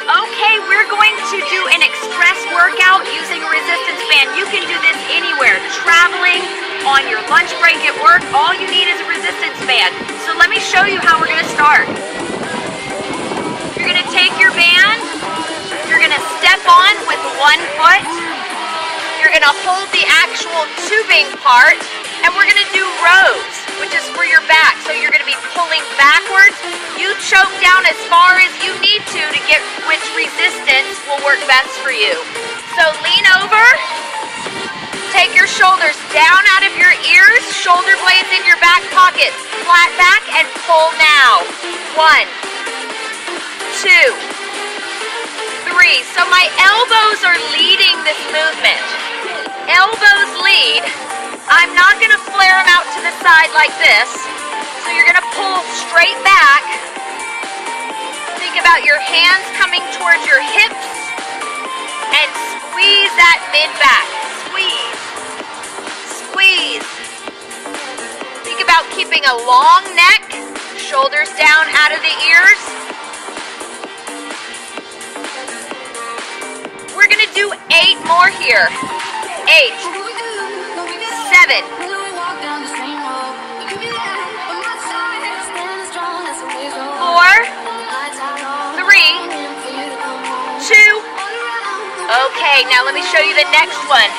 Okay, we're going to do an express workout using a resistance band. You can do this anywhere, traveling, on your lunch break at work. All you need is a resistance band. So let me show you how we're going to start. You're going to take your band, you're going to step on with one foot, you're going to hold the actual tubing part, and we're going to do rows, which is for your back. So you're going to be pulling backwards. You choke down as far as you need to get which resistance will work best for you. So lean over, take your shoulders down out of your ears, shoulder blades in your back pockets, flat back and pull now. 1, 2, 3. So my elbows are leading this movement. Elbows lead. I'm not going to flare them out to the side like this. So you're going to pull straight back. Think about your hands coming towards your hips and squeeze that mid-back. Squeeze. Squeeze. Think about keeping a long neck, shoulders down out of the ears. We're going to do 8 more here. 8, 7, 4, 3, 2. Okay, now let me show you the next one.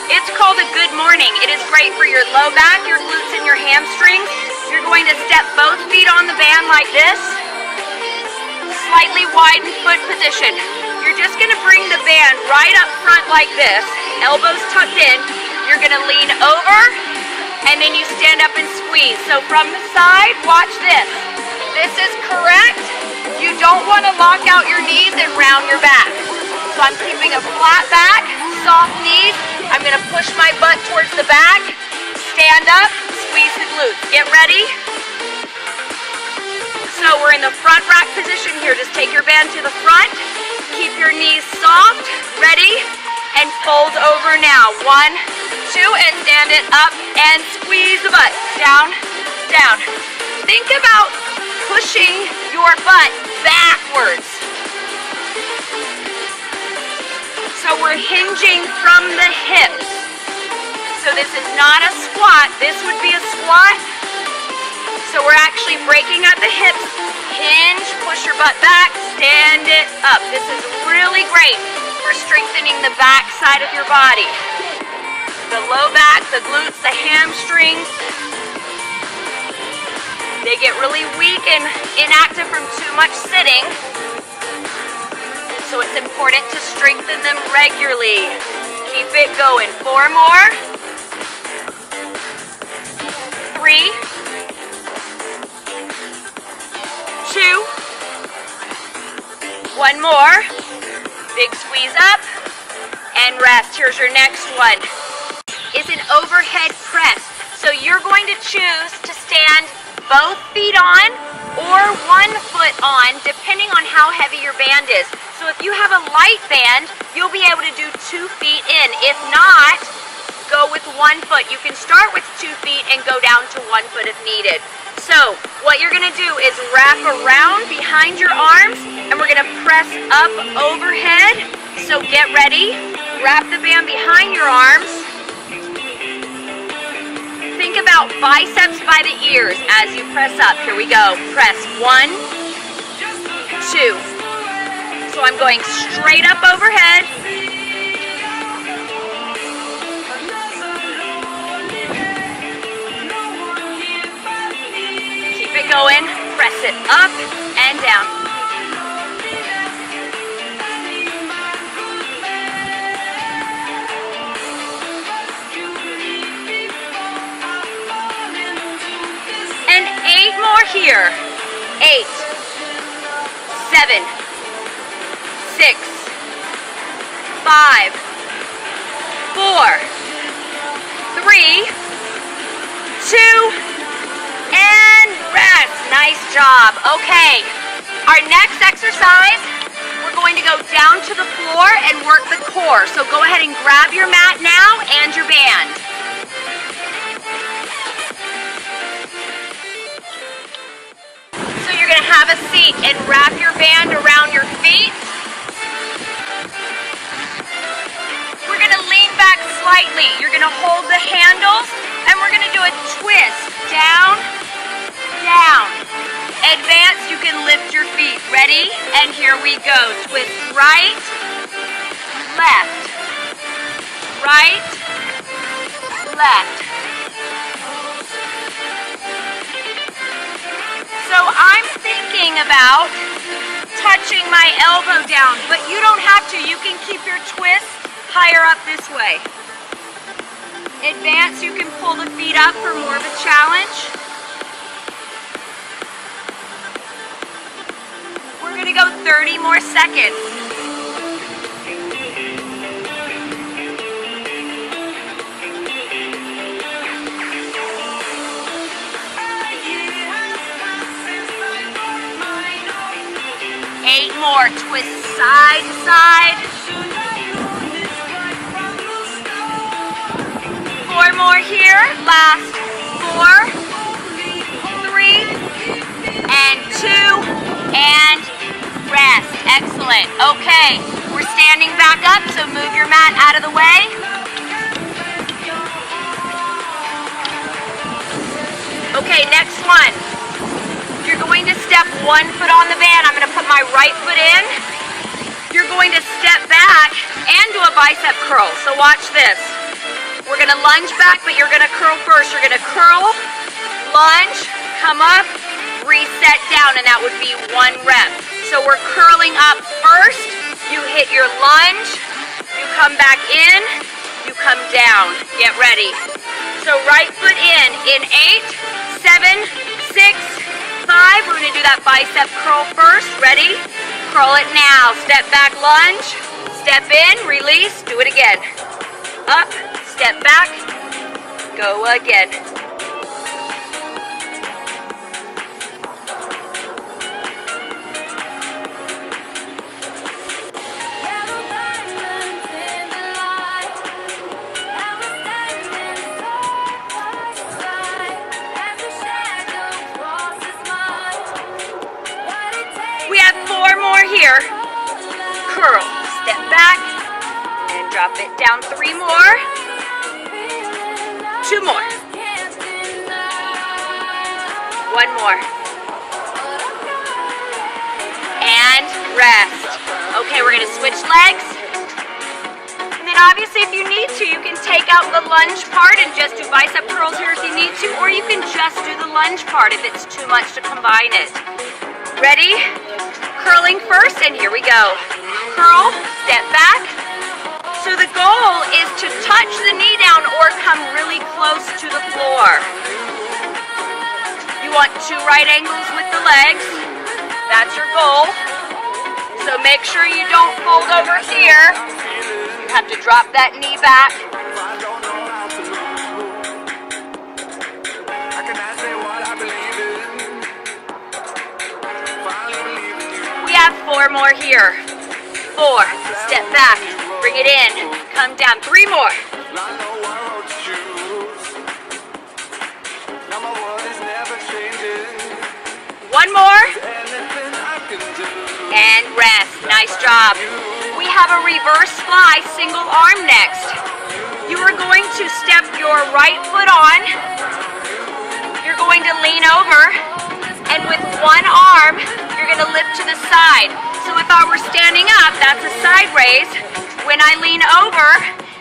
It's called a good morning. It is great for your low back, your glutes, and your hamstrings. You're going to step both feet on the band like this. Slightly widened foot position. You're just going to bring the band right up front like this. Elbows tucked in. You're going to lean over, and then you stand up and squeeze. So from the side, watch this. This is correct. You don't want to lock out your knees and round your back. So I'm keeping a flat back, soft knees. I'm going to push my butt towards the back. Stand up, squeeze the glutes. Get ready. So we're in the front rack position here. Just take your band to the front. Keep your knees soft. Ready? And fold over now. 1, 2, and stand it up and squeeze the butt. Down, down. Think about pushing your butt backwards. So we're hinging from the hips. So this is not a squat. This would be a squat. So we're actually breaking up the hips. Hinge, push your butt back, stand it up. This is really great for strengthening the back side of your body. The low back, the glutes, the hamstrings. They get really weak and inactive from too much sitting. So it's important to strengthen them regularly. Keep it going. 4 more. 3, 2, 1 more. Big squeeze up and rest. Here's your next one. It's an overhead press. So you're going to choose to stand both feet on or 1 foot on, depending on how heavy your band is. So if you have a light band, you'll be able to do 2 feet in. If not, go with 1 foot. You can start with 2 feet and go down to 1 foot if needed. So what you're going to do is wrap around behind your arms, and we're going to press up overhead. So get ready. Wrap the band behind your arms. Think about biceps by the ears as you press up. Here we go. Press 1, 2. So I'm going straight up overhead. Keep it going. Press it up and down. And 8 more here. 8, 7, 6, 5, 4, 3, 2, and rest. Nice job. Okay, our next exercise, we're going to go down to the floor and work the core. So go ahead and grab your mat now and your band. So you're going to have a seat and wrap your band around your feet. slightly. You're gonna hold the handles and we're gonna do a twist. Down, down. Advance, you can lift your feet. Ready? And here we go. Twist right, left, right, left. So I'm thinking about touching my elbow down, but you don't have to. You can keep your twist higher up this way. Advance, you can pull the feet up for more of a challenge. We're gonna go 30 more seconds. Eight more, twist side to side. 4 more here, last 4, 3, and 2, and rest. Excellent. Okay, we're standing back up, so move your mat out of the way. Okay, next one. You're going to step 1 foot on the band. I'm going to put my right foot in. You're going to step back and do a bicep curl. So watch this. We're going to lunge back, but you're going to curl first. You're going to curl, lunge, come up, reset down, and that would be 1 rep. So we're curling up first. You hit your lunge. You come back in. You come down. Get ready. So right foot in 8, 7, 6, 5. We're going to do that bicep curl first. Ready? Curl it now. Step back, lunge. Step in, release. Do it again. Up, step back, go again. We have 4 more here. Curl, step back, and drop it down. 3 more. 2 more. 1 more. And rest. Okay, we're going to switch legs. And then obviously if you need to, you can take out the lunge part and just do bicep curls here if you need to, or you can just do the lunge part if it's too much to combine it. Ready? Curling first, and here we go. Curl, step back. So the goal is to touch the knee down or come really close to the floor. You want 2 right angles with the legs. That's your goal. So make sure you don't fold over here. You have to drop that knee back. We have 4 more here. 4, step back. Bring it in, come down. 3 more. 1 more. And rest. Nice job. We have a reverse fly single arm next. You are going to step your right foot on. You're going to lean over. And with 1 arm, you're going to lift to the side. So if I were standing up, that's a side raise. When I lean over,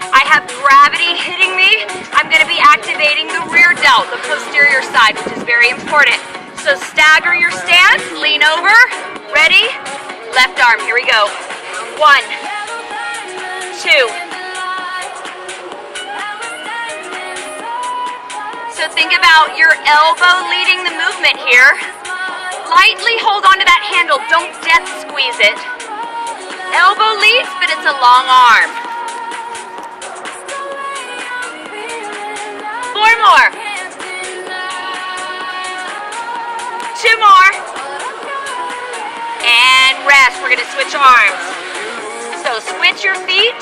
I have gravity hitting me. I'm going to be activating the rear delt, the posterior side, which is very important. So stagger your stance, lean over, ready? Left arm, here we go. 1, 2. So think about your elbow leading the movement here. Lightly hold onto that handle, don't death squeeze it. Elbow leads, but it's a long arm. 4 more. 2 more. And rest. We're going to switch arms. So switch your feet.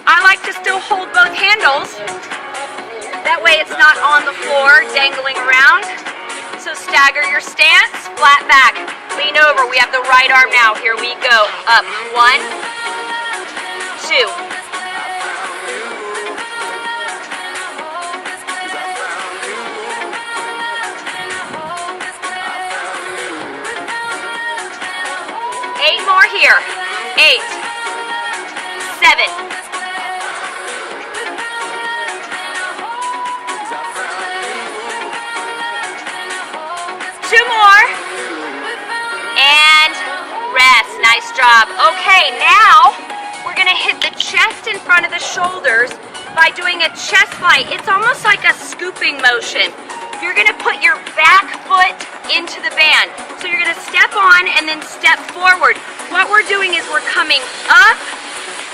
I like to still hold both handles. That way it's not on the floor dangling around. So stagger your stance, flat back, lean over. We have the right arm now. Here we go. Up. 1, 2, 3, 8 more here. 8, 7, 2 more, and rest. Nice job. Okay, now we're gonna hit the chest in front of the shoulders by doing a chest fly. It's almost like a scooping motion. You're gonna put your back foot into the band. So you're gonna step on and then step forward. What we're doing is we're coming up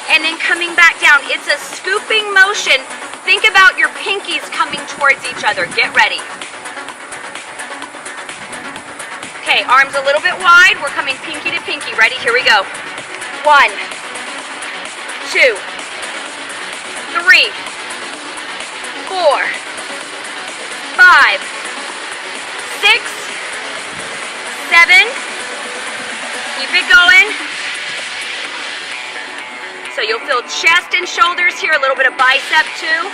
and then coming back down. It's a scooping motion. Think about your pinkies coming towards each other. Get ready. Okay, arms a little bit wide. We're coming pinky to pinky. Ready? Here we go. 1, 2, 3, 4, 5, 6, 7. Keep it going. So you'll feel chest and shoulders here, a little bit of bicep too.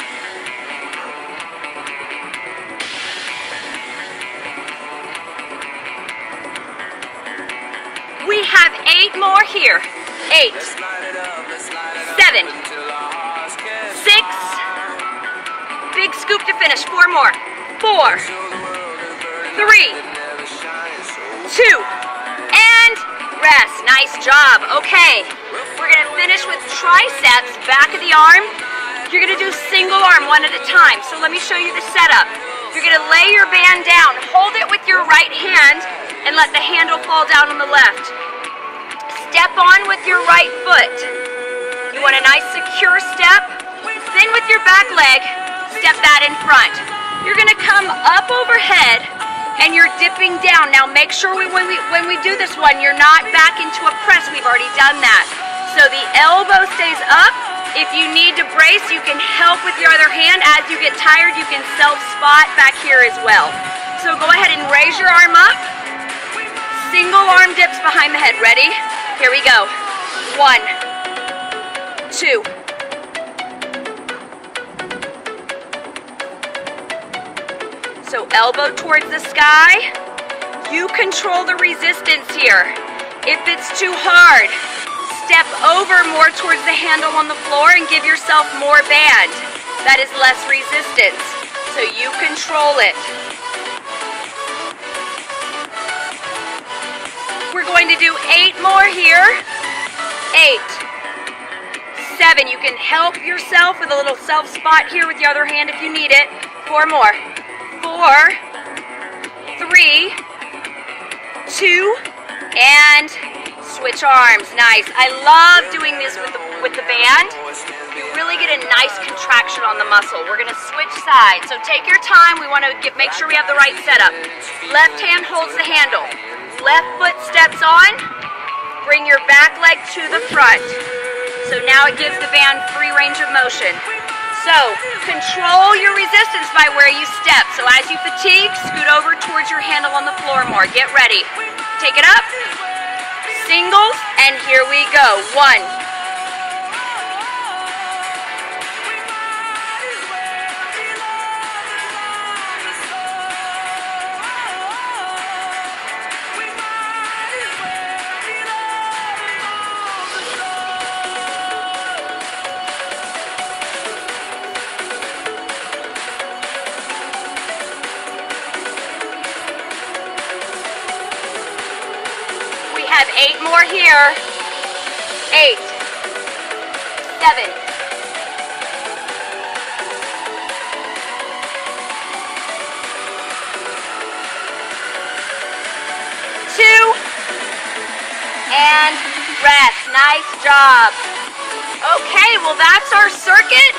We have 8 more here. 8, 7, 6, big scoop to finish. 4 more. 4, 3, 2, and rest. Nice job. Okay, we're gonna finish with triceps, back of the arm. You're gonna do single arm one at a time. So let me show you the setup. You're gonna lay your band down, hold it with your right hand, and let the handle fall down on the left. Step on with your right foot. You want a nice secure step. Then with your back leg, step that in front. You're gonna come up overhead and you're dipping down. Now make sure when we do this one, you're not back into a press. We've already done that. So the elbow stays up. If you need to brace, you can help with your other hand. As you get tired, you can self-spot back here as well. So go ahead and raise your arm up. Single arm dips behind the head. Ready? Here we go. 1, 2. So elbow towards the sky. You control the resistance here. If it's too hard, step over more towards the handle on the floor and give yourself more band. That is less resistance. So you control it. We're going to do 8 more here. 8, 7. You can help yourself with a little self spot here with your other hand if you need it. 4 more. 4, 3, 2, and switch arms. Nice. I love doing this with the band. You really get a nice contraction on the muscle. We're going to switch sides. So take your time. We want to make sure we have the right setup. Left hand holds the handle. Left foot steps on. Bring your back leg to the front. So now it gives the band free range of motion. So control your resistance by where you step. So as you fatigue, scoot over towards your handle on the floor more. Get ready. Take it up. Singles, and here we go. 1. Have 8 more here. 8, 7, 2, and rest. Nice job. Okay, well that's our circuit.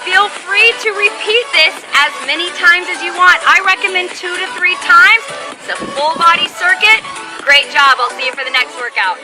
Feel free to repeat this as many times as you want. I recommend 2 to 3 times. It's a full body circuit. Great job. I'll see you for the next workout.